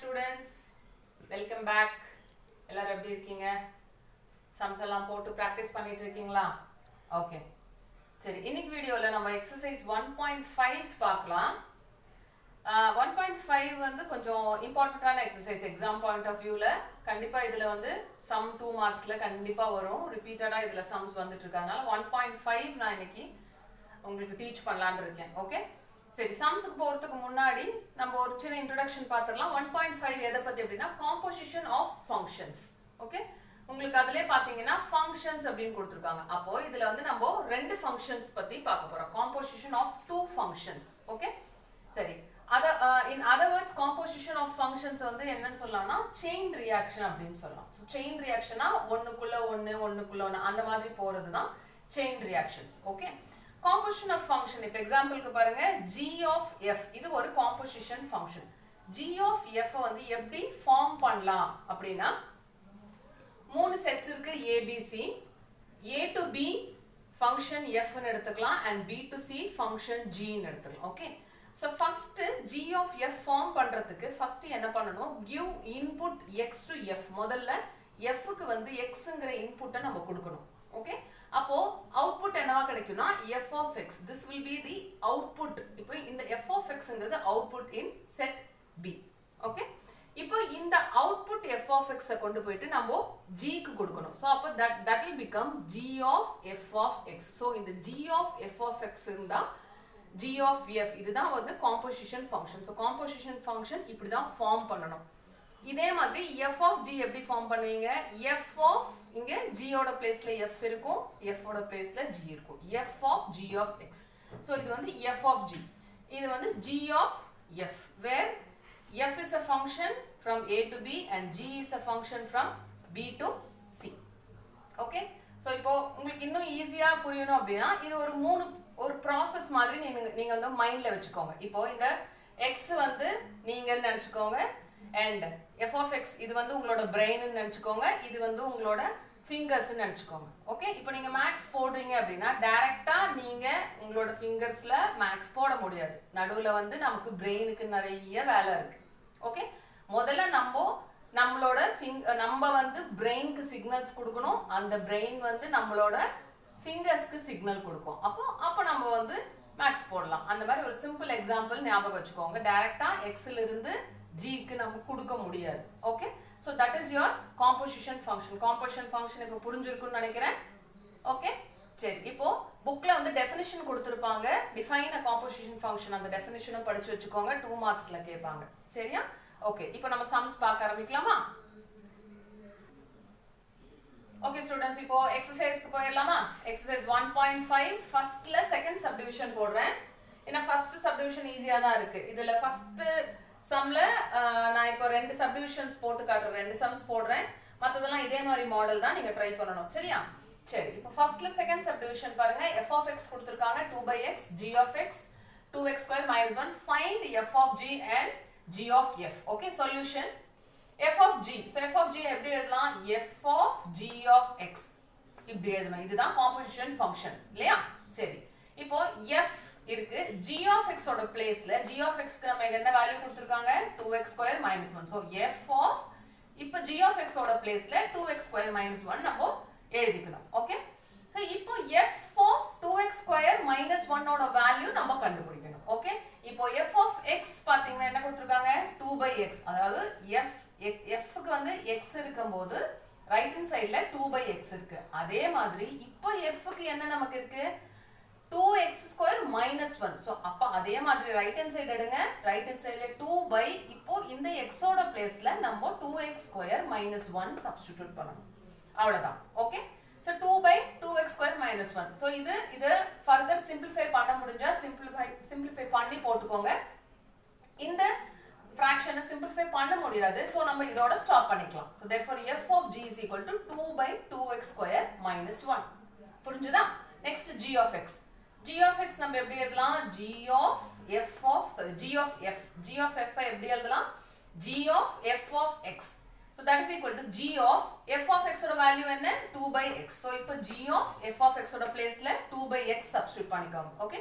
students, welcome back. எல்லாரும் எப்படி இருக்கீங்க? சம்ஸ் எல்லாம் போட்டு பிராக்டீஸ் பண்ணிட்டு இருக்கீங்களா? ஓகே. சரி, இன்னைக்கு வீடியோல நம்ம எக்ஸசைஸ் 1.5 பார்க்கலாம். 1.5 வந்து கொஞ்சம் இம்பார்ட்டன்ட்டான எக்ஸசைஸ் எக்ஸாம் பாயிண்ட் ஆஃப் வியூல. கண்டிப்பா இதுல வந்து சம் 2 மார்க்ஸ்ல கண்டிப்பா வரும். ரிப்பீட்டடா இதுல சம்ஸ் வந்துட்டு இருக்கனால 1.5 நான் இன்னைக்கு உங்களுக்கு டீச் பண்ணலாம்னு இருக்கேன். ஓகே? சரி, சம்ஸ்க்கு போறதுக்கு முன்னாடி நம்ம ஒரு சின்ன இன்ட்ரோடக்ஷன் பார்த்துடலாம். 1.5 எதை பத்தி அப்படின்னா காம்போசிஷன் ஆஃப் ஃபங்க்ஷன்ஸ். ஓகே, உங்களுக்கு அதிலே பாத்தீங்கன்னா ஃபங்க்ஷன்ஸ் அப்படின்னு கொடுத்துருக்காங்க. அப்போ இதுல வந்து நம்ம ரெண்டு ஃபங்க்ஷன்ஸ் பத்தி பார்க்க போறோம். Composition of 2 functions. ஓகே, சரி. In other words composition of functions வந்து என்னன்னு சொல்லலாம்னா செயின் ரியாக்ஷன் அப்படின்னு சொல்லலாம். ஸோ செயின் ரியாக்ஷனா ஒண்ணுக்குள்ள ஒண்ணு அந்த மாதிரி போறது தான் chain reactions. Okay, composition of function. இப்போ எக்ஸாம்பிளுக்கு பாருங்க, g of f இது ஒரு composition function. g of f வந்து எப்படி ஃபார்ம் பண்ணலாம் அப்படின்னா, மூணு செட்ஸ் இருக்கு abc. a to b function f ன்னு எடுத்துக்கலாம் and b to c function g ன்னு எடுத்துக்கலாம். Okay, so first g of f form பண்றதுக்கு first என்ன பண்ணணும், give input x to f. முதல்ல f க்கு வந்து xங்கற இன்புட்டை நம்ம கொடுக்கணும். ஓகே, அப்போ அவுட்புட் என்னவா கிடைக்கும்னா f of x. this will be the output. இப்போ இந்த f of xங்கிறது output in set b. Okay, இப்போ இந்த அவுட்புட் f of x கொண்டு போயிட்டு நம்ம g க்கு கொடுக்கணும். சோ அப்போ that will become g of f of x. So இந்த g of f of x இருந்தா g of f இதுதான் வந்து composition function. So composition function இப்படி தான் ஃபார்ம் பண்ணணும். இதே மாதிரி f of g எப்படி ஃபார்ம் பண்ணுவீங்க, f of இங்க g ஓட பிளேஸ்ல f இருக்கும், f ஓட பிளேஸ்ல g இருக்கும். f of g of x. So இது வந்து f of g. இது வந்து g of f where f is a function from a to b and g is a function from b to c. Okay, so இப்போ உங்களுக்கு இன்னும் ஈஸியா புரியணும் அப்படினா இது ஒரு process மாதிரி நீங்க வந்து மைண்ட்ல வெச்சுக்கோங்க. இப்போ இந்த x வந்து நீங்க நினைச்சுக்கோங்க and f of x இது வந்து உங்களோட brain ன்னு நினைச்சுக்கோங்க, இது வந்து உங்களோட fingers ன்னு நினைச்சுக்கோங்க. ஓகே, இப்போ நீங்க மேக்ஸ் போடுறீங்க அப்படினா டைரக்ட்டா நீங்க உங்களோட fingersல மேக்ஸ் போட முடியாது. நடுவுல வந்து நமக்கு brainக்கு நிறைய வேலை இருக்கு. ஓகே, முதல்ல நம்ம வந்து brainக்கு சிக்னல்ஸ் கொடுக்கணும், அந்த brain வந்து நம்மளோட fingersக்கு சிக்னல் கொடுக்கும். அப்போ நம்ம வந்து மேக்ஸ் போடலாம். அந்த மாதிரி ஒரு சிம்பிள் எக்ஸாம்பிள் ஞாபகம் வச்சுக்கோங்க. டைரக்ட்டா x ல இருந்து g க்கு நம்ம கொடுக்க முடியாது. Okay, so that is your composition function. composition function இப்போ புரிஞ்சிருக்கும்னு நினைக்கிறேன். ஓகே, சரி. இப்போ புக்ல வந்து டெஃபினிஷன் கொடுத்திருப்பாங்க, define a composition function. அந்த டெஃபினிஷனும் படிச்சு வச்சுக்கோங்க, 2 மார்க்ஸ்ல கேட்பாங்க. சரியா? ஓகே, இப்போ நம்ம சம்ஸ் பார்க்க ஆரம்பிக்கலாமா? ஓகே ஸ்டூடண்ட்ஸ், இப்போ எக்ஸசைஸ்க்கு போயிடலாமா? எக்ஸசைஸ் 1.5 ஃபர்ஸ்ட்ல செகண்ட் சப்டிவிஷன் போடுறேன். ஏன்னா ஃபர்ஸ்ட் சப்டிவிஷன் ஈஸியா தான் இருக்கு. இதுல ஃபர்ஸ்ட் சம்ல நான் இப்போ ரெண்டு சப்டிவிஷன்ஸ் போட்டு காட்டுறேன், ரெண்டு சம்ஸ் போடுறேன். மத்ததெல்லாம் இதே மாதிரி மாடல் தான் நீங்க ட்ரை பண்ணணும். சரியா? சரி, இப்போ ஃபர்ஸ்ட்ல செகண்ட் சப்டிவிஷன் பாருங்க. f of x கொடுத்திருக்காங்க 2/x, g of x 2x square minus 1. find f of g and g of f. Okay, solution f of g. so f of g எப்படி எழுதலாம், f of g of x இப்படி எழுதலாம். இதுதான் composition function இல்லையா? சரி, இப்போ f இருக்கு, g of x ஓட பிளேஸ்ல g of x க்கு நம்ம என்ன வேல்யூ கொடுத்திருக்காங்க, 2x square minus 1. so f of இப்போ g of x ஓட பிளேஸ்ல 2x square minus 1 நம்ம எழுதிக்கணும். ஓகே, சோ இப்போ f of 2x square minus 1 ஓட வேல்யூ நம்ம கண்டுபிடிக்கணும். ஓகே, இப்போ f of x பாத்தீங்கன்னா என்ன கொடுத்திருக்காங்க, 2/x. அதாவது f க்கு வந்து x இருக்கும்போது ரைட் ஹேண்ட் சைடுல 2/x இருக்கு. அதே மாதிரி இப்போ f க்கு என்ன நமக்கு இருக்கு, 2x square minus 1. so அப்ப அதே மாதிரி ரைட் ஹேண்ட் சைடு எடுங்க, ரைட் ஹேண்ட் சைடுல 2 இப்போ இந்த x ஓட பிளேஸ்ல நம்ம 2x square minus 1 சப்ஸ்டிட்யூட் பண்ணனும். அவ்வளவுதான். Okay, so 2/2x square minus 1. so இது ஃபர்தர் சிம்பிளிஃபை பண்ண முடிஞ்சா சிம்பிளிஃபை பண்ணி போட்டுக்கோங்க. இந்த fraction சிம்பிளிஃபை பண்ண முடியாது, so நம்ம இதோட ஸ்டாப் பண்ணிக்கலாம். so therefore f of g is equal to 2/2x square minus 1. புரிஞ்சுதா? next g of x. g of x நம்ம எப்படி எழுதலாம், g of f எப்படி எழுதலாம், g of f of x. so that is equal to g of f of x ஓட value என்ன, 2/x. so இப்போ g of f of x ஓட பிளேஸ்ல 2/x சப்ஸ்டிட்யூட் பண்ணிக்கோங்க. ஓகே,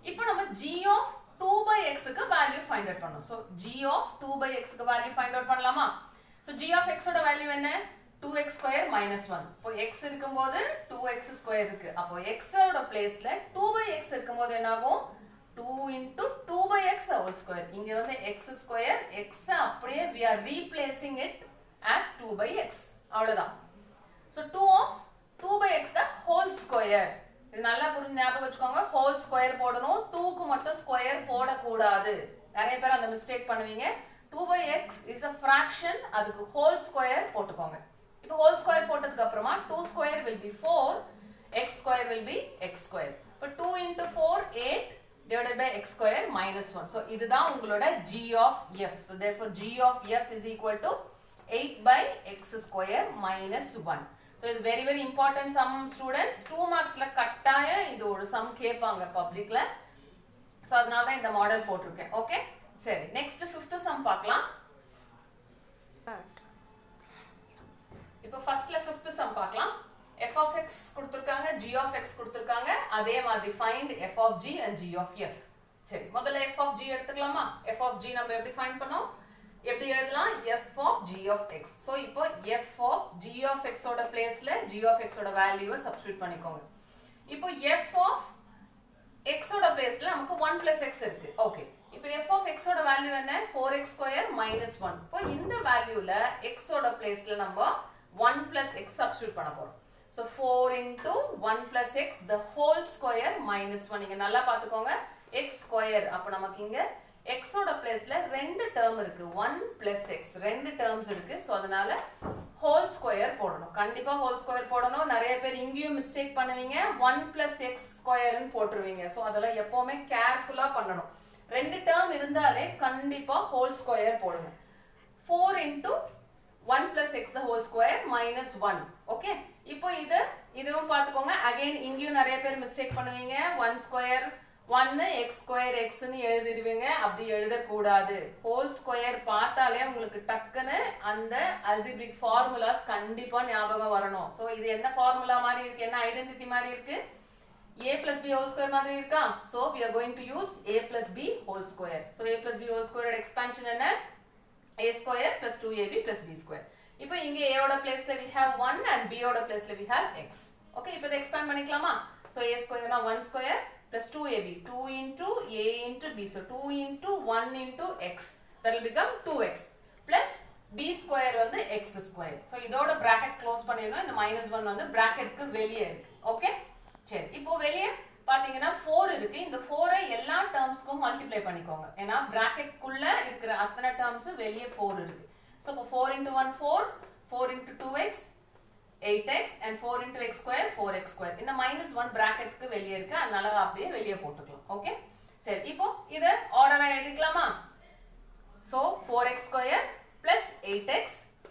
இப்போ நம்ம g of 2 by x க்கு வேல்யூ ஃபைண்ட் அவுட் பண்ணனும். So g of 2 by x க்கு வேல்யூ ஃபைண்ட் அவுட் பண்ணலாமா? சோ g of x ஓட வேல்யூ என்ன? 2x square minus 1. இப்போ x இருக்கும்போது 2x square இருக்கு. அப்போ x ஓட பிளேஸ்ல 2 by x இருக்கும்போது என்ன ஆகும்? 2 into 2 by x whole square. இங்க வந்து x square, x அப்படியே we are replacing it as 2 by x. அவ்வளவுதான். So 2 of 2 by x the whole square. இது நல்லா புரிஞ்சு ஞாபகம் வச்சுக்கோங்க. whole square போடணும். 2 க்கு மட்டும் square போடக்கூடாது. நிறைய பேர் அந்த மிஸ்டேக் பண்ணுவீங்க. 2 by x is a fraction. அதுக்கு whole square போட்டுக்கோங்க. இப்போ whole square போட்டதுக்கு அப்புறமா 2 square will be 4, x square will be x square. இப்போ 2 into 4 8 divided by x square minus 1. So இதுதான் உங்களோட g of f. So therefore g of f is equal to 8 by x square minus 1. So இது very very important sum students. 2 marksல கட்டாயம் இது ஒரு sum கேட்பாங்க பப்ளிக்ல. So அதனால தான் இந்த மாடல் போட்டுருக்கேன். ஓகே சரி நெக்ஸ்ட் 5th sum பார்க்கலாம். இப்போ ஃபர்ஸ்ட்ல 5th sum பார்க்கலாம். f of x கொடுத்திருக்காங்க, g of x கொடுத்திருக்காங்க. அதே மாதிரி find f of g and g of f. சரி முதல்ல f of g எடுத்துக்கலாமா? f of g நம்ம எப்படி ஃபைண்ட் பண்ணோம்? எப்படி எழுதலாம்? f of g of x. So இப்போ f of g of x ஓட பிளேஸ்ல g of x ஓட வேல்யூவை சப்ஸ்டிட்யூட் பண்ணிக்கோங்க. இப்போ f of x ஓட பிளேஸ்ல நமக்கு 1 plus x இருக்கு. ஓகே இப்போ f of x ஓட வேல்யூ என்ன? 4x square minus 1. இப்போ இந்த வேல்யூல x ஓட பிளேஸ்ல நம்ம 1 plus x substitute பண்ண போறோம். So 4 into 1 plus x the whole square minus 1. இங்க நல்லா பாத்துக்கோங்க x square. அப்ப நமக்கு இங்க x ஓட பிளேஸ்ல ரெண்டு டேர்ம் இருக்கு. 1 plus x ரெண்டு டேர்ம்ஸ் இருக்கு. சோ அதனால whole square போடணும். கண்டிப்பா whole square போடணும். நிறைய பேர் இங்கேயும் மிஸ்டேக் பண்ணுவீங்க. 1 plus x square ன்னு போட்டுருவீங்க. சோ அதெல்லாம் எப்பவுமே கேர்ஃபுல்லா பண்ணணும். ரெண்டு டேர்ம் இருந்தாலே கண்டிப்பா whole square போடுங்க. 4 into 1 plus x the whole square minus 1. Okay இப்போ இதுவும் பாத்துக்கோங்க. அகைன் இங்கேயும் நிறைய பேர் மிஸ்டேக் பண்ணுவீங்க. 1 square 1 x square x ன்னு எழுதிடுவீங்க. அப்படி எழுதக்கூடாது. whole square பார்த்தாலே உங்களுக்கு டக்குன்னு அந்த algebraic formulas கண்டிப்பா ஞாபகம் வரணும். சோ இது என்ன ஃபார்முலா மாதிரி இருக்கு? என்ன ஐடென்டிட்டி மாதிரி இருக்கு? a plus b whole square மாதிரி இருக்கா? So we are going to use a plus b whole square. So a plus b whole square expansion என்ன? a square plus 2ab plus b square. இப்போ இங்க a ஓட பிளேஸ்ல we have 1 and b ஓட பிளேஸ்ல we have x. Okay இப்போ இத expand பண்ணிக்கலாமா? So a square னா 1 square plus 2ab 2 into a into b. So 2 into 1 into x that will become 2x plus b square வந்து x square. So இதோட bracket close பண்ணிடணும். இந்த -1 வந்து bracketக்கு வெளியே இருக்கு. ஓகே சரி இப்போ வெளியே பாத்தீங்கன்னா 4 இருக்கு. இந்த 4 ஐ எல்லா டேர்ம்ஸ்க்கும் மல்டிப்ளை பண்ணிக்கோங்க. ஏனா பிராக்கெட் குள்ள இருக்கிற அத்தனை டேர்ம்ஸ் வெளியே 4 இருக்கு. சோ இப்போ 4 into 1 4, 4 into 2x 8x and 4 into x square 4x square. இந்த -1 பிராக்கெட்க்கு வெளியே இருக்கு. அதனால அப்படியே வெளியே போட்டுக்கலாம். ஓகே சரி இப்போ இத ஆர்டரா எழுதிக்கலாமா? So 4x square plus 8x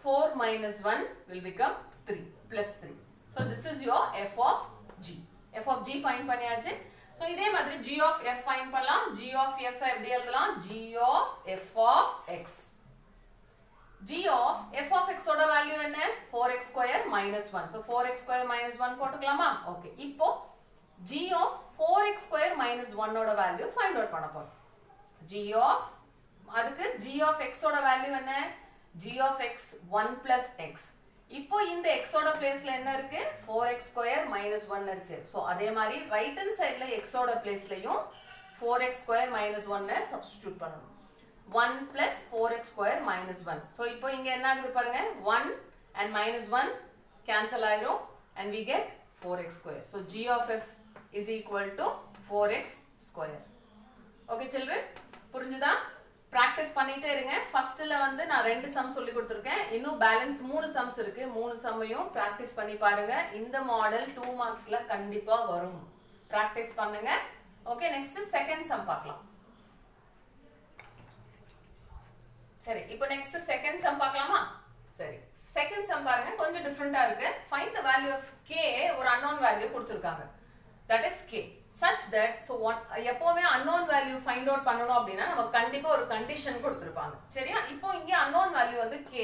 4 minus 1 will become 3 plus 3. So this is your f of g. f of g find பண்ணியாச்சு. சோ இதே மாதிரி g of f ஃபைண்ட் பண்ணலாம். g of f எப்படி எழுதலாம்? g of f of x. g of f of x ஓட value என்ன? 4x square minus 1. So 4x square minus 1 போட்டுக்கலாமா? Okay இப்போ g of 4x square minus 1 ஓட value find out பண்ண போறோம். g of அதுக்கு g of x ஓட value என்ன? g of x 1 plus x. இப்போ இந்த x ஓட பிளேஸ்ல என்ன இருக்கு? 4x square minus 1 இருக்கு. சோ அதே மாதிரி ரைட் ஹேண்ட் சைடுல x ஓட பிளேஸ்லயும் 4x square minus 1 ஐ சப்ஸ்டிட்யூட் பண்ணனும். 1 plus 4x square minus 1. So இப்போ இங்க என்ன ஆகுது பாருங்க. 1 and minus 1 cancel ஆயிடும் and we get 4x square. So g of f is equal to 4x square. Okay children புரிஞ்சுதா? பிராக்டிஸ் பண்ணிட்டே இருங்க. ஃபர்ஸ்ட்ல வந்து நான் 2 சம் சொல்லி கொடுத்திருக்கேன். இன்னும் பேலன்ஸ் 3 சம்ஸ் இருக்கு. 3 சம்மையும் பிராக்டிஸ் பண்ணி பாருங்க. இந்த மாடல் 2 மார்க்ஸ்ல கண்டிப்பா வரும். பிராக்டிஸ் பண்ணுங்க. ஓகே நெக்ஸ்ட் செகண்ட் சம் பார்க்கலாம். சரி இப்போ நெக்ஸ்ட் செகண்ட் சம் பார்க்கலாமா? சரி செகண்ட் சம் பாருங்க கொஞ்சம் டிஃபரண்டா இருக்கு. Find the value of k ஒரு unknown வேல்யூ கொடுத்திருக்காங்க. that is k such that so எப்பவுமே unknown value find out பண்ணனும் அப்படினா நமக்கு கண்டிப்பா ஒரு கண்டிஷன் கொடுத்திருப்பாங்க. சரியா? இப்போ இங்க unknown value வந்து k.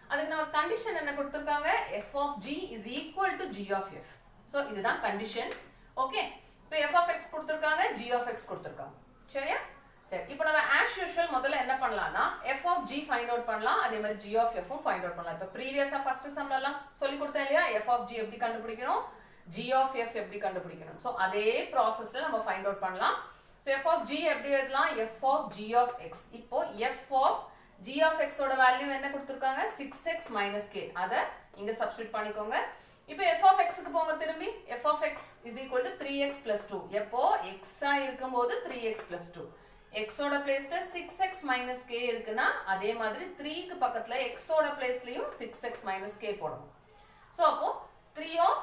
அதுக்கு நமக்கு கண்டிஷன் என்ன கொடுத்திருக்காங்க? f of g is equal to g of f. So இதுதான் கண்டிஷன். ஓகே இப்போ f of x கொடுத்திருக்காங்க, g of x கொடுத்திருக்காங்க. சரியா? சரி இப்போ நம்ம as usual முதல்ல என்ன பண்ணலாம்னா f of g find out பண்ணலாம் அதே மாதிரி g of f find out பண்ணலாம் இப்போ ப்ரீவியஸா ஃபர்ஸ்ட் சம்ல எல்லாம் சொல்லி கொடுத்தேன் இல்லையா f of g எப்படி கண்டுபிடிக்கணும் g of f எப்படி கண்டுபிடிக்கணும் சோ அதே processல நம்ம ஃபைண்ட் அவுட் பண்ணலாம் சோ f of g எப்படி எழுதலாம் f of g of x இப்போ f of g of x ஓட வேல்யூ என்ன கொடுத்திருக்காங்க 6x - k அத இங்க சப்ஸ்டிட்யூட் பண்ணிக்கோங்க இப்போ f of x க்கு போங்க திரும்பி f of x is equal to 3x plus 2 எப்போ x ஆ இருக்கும்போது 3x plus 2 x ஓட பிளேஸ்ல 6x minus k இருக்குனா அதே மாதிரி 3 க்கு பக்கத்துல x ஓட பிளேஸ்லயும் 6x minus k போடணும் சோ அப்போ 3 of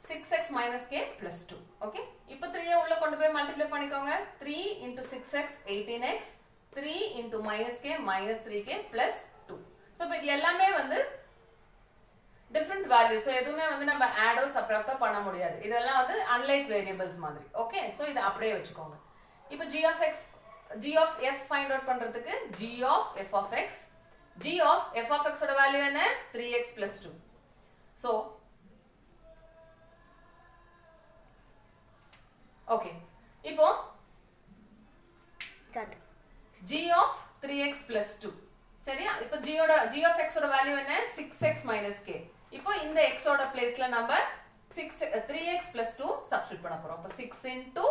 6x minus k plus 2 okay இப்போ 3 உள்ள கொண்டு போய் மல்டிப்ளை பண்ணிக்கோங்க 3 into 6x 18x 3 into minus k minus 3k plus 2 so இப்போ இது எல்லாமே வந்து different values so எதுமே வந்து நம்ம add or subtract பண்ண முடியாது இதெல்லாம் வந்து unlike variables மாதிரி ஓகே சோ இத அப்படியே வெச்சுக்கோங்க இப்போ g of f find out பண்றதுக்கு g of f of x g of f of x ஓட வேல்யூ என்ன 3x plus 2 so ஓகே இப்போ start g of 3x plus 2 சரியா இப்போ g of x ஓட வேல்யூ என்ன 6x minus k இப்போ இந்த x ஓட பிளேஸ்ல நம்ம 3x plus 2 சப்ஸ்டிட்யூட் பண்ண போறோம் அப்ப 6 into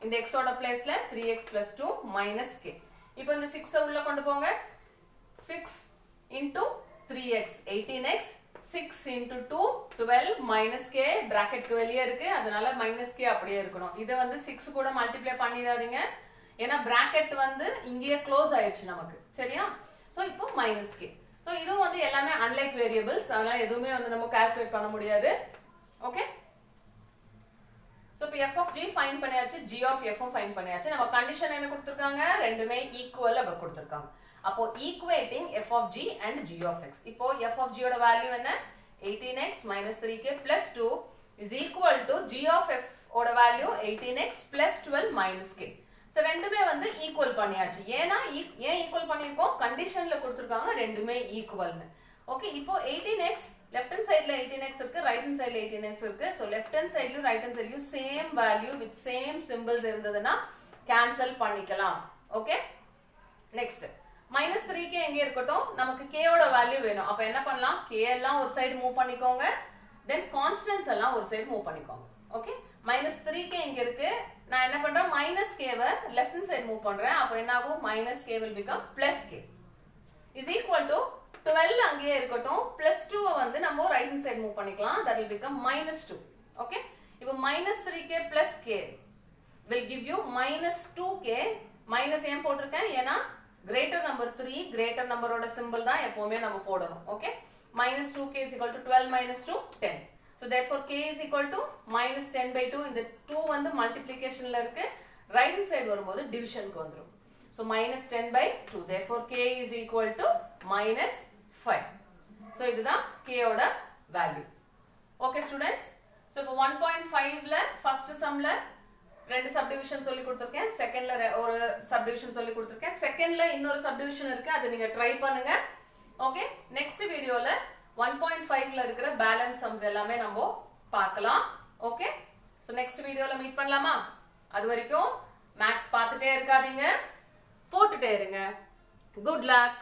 இந்த x ஓட பிளேஸ்ல 3x plus 2 minus k இப்போ இந்த 6 உள்ள கொண்டு போங்க 6 into 3x 18x 6 into 2 12 minus k bracketக்கு வெளியே இருக்கு அதனால minus k அப்படியே இருக்கணும் இத வந்து 6 கூட மல்டிப்ளை பண்ணிராதீங்க ஏனா bracket வந்து இங்கேயே க்ளோஸ் ஆயிருச்சு நமக்கு சரியா சோ இப்போ minus k சோ இது வந்து எல்லாமே unlike variables அதனால எதுவுமே வந்து நம்ம கால்குலேட் பண்ண முடியாது ஓகே சோ இப்போ f of g ஃபைண்ட் பண்ணியாச்சு g of f ஃபைண்ட் பண்ணியாச்சு நம்ம கண்டிஷன் என்ன கொடுத்திருக்காங்க ரெண்டுமே ஈக்குவல் அப்ப கொடுத்திருக்காங்க அப்போ equating f of g and g of x இப்போ f of g ஓட வேல்யூ என்ன 18x - 3k + 2 is equal to g of f ஓட வேல்யூ 18x + 12 - k சோ ரெண்டுமே வந்து ஈக்குவல் பண்ணியாச்சு ஏனா ஏன் ஈக்குவல் பண்ணிருக்கோம் கண்டிஷன்ல கொடுத்திருக்காங்க ரெண்டுமே ஈக்குவல்னு ஓகே இப்போ 18x left hand sideல 18x இருக்கு right hand sideல 18x இருக்கு சோ left hand sideலயும் right hand sideலயும் same value with same symbols இருந்ததுனா கேன்சல் பண்ணிக்கலாம் ஓகே நெக்ஸ்ட் -3k எங்க இருக்கட்டும் நமக்கு k ஓட வேல்யூ வேணும் அப்ப என்ன பண்ணலாம் k எல்லாம் ஒரு சைடு மூவ் பண்ணிக்கோங்க then கான்ஸ்டன்ட்ஸ் எல்லாம் ஒரு சைடு மூவ் பண்ணிக்கோங்க ஓகே -3k எங்க இருக்கு நான் என்ன பண்றேன் -k வை left hand side மூவ் பண்றேன் அப்ப என்ன ஆகும் -k will become +k is equal to 12 அங்கேயே இருக்கட்டும் +2 வந்து நம்ம ரைட் ஹேண்ட் சைடு மூவ் பண்ணிக்கலாம் that will become -2 ஓகே இப்போ -3k + k will give you -2k minus ஏன் போட்டுருக்கேன் ஏனா greater number 3 greater number ஓட சிம்பல் தான் எப்பவுமே நம்ம போடணும் okay -2k is equal to 12 - 2 10 so therefore k is equal to -10/2 இந்த 2 வந்து மல்டிப்ளிகேஷன்ல இருக்கு ரைட் ஹேண்ட் சைடு வரும்போது டிவிஷனுக்கு வந்துரும் so -10/2 therefore k is equal to -5 so இதுதான் k ஓட வேல்யூ ஓகே ஸ்டூடண்ட்ஸ் so இப்போ 1.5ல ஃபர்ஸ்ட் சம்ல ரெண்டு சப்டிவிஷன் சொல்லி கொடுத்திருக்கேன் செகண்ட்ல ஒரு சப்டிவிஷன் சொல்லி கொடுத்திருக்கேன் செகண்ட்ல இன்னொரு சப்டிவிஷன் இருக்கு அது நீங்க ட்ரை பண்ணுங்க ஓகே நெக்ஸ்ட் வீடியோல 1.5ல இருக்கிற பேலன்ஸ் சம்ஸ் எல்லாமே நம்ம பார்க்கலாம் ஓகே சோ நெக்ஸ்ட் வீடியோல மீட் பண்ணலாமா அது வரைக்கும் மேத்ஸ் பார்த்துட்டே இருக்காதீங்க போட்டுட்டே இருங்க குட் லக்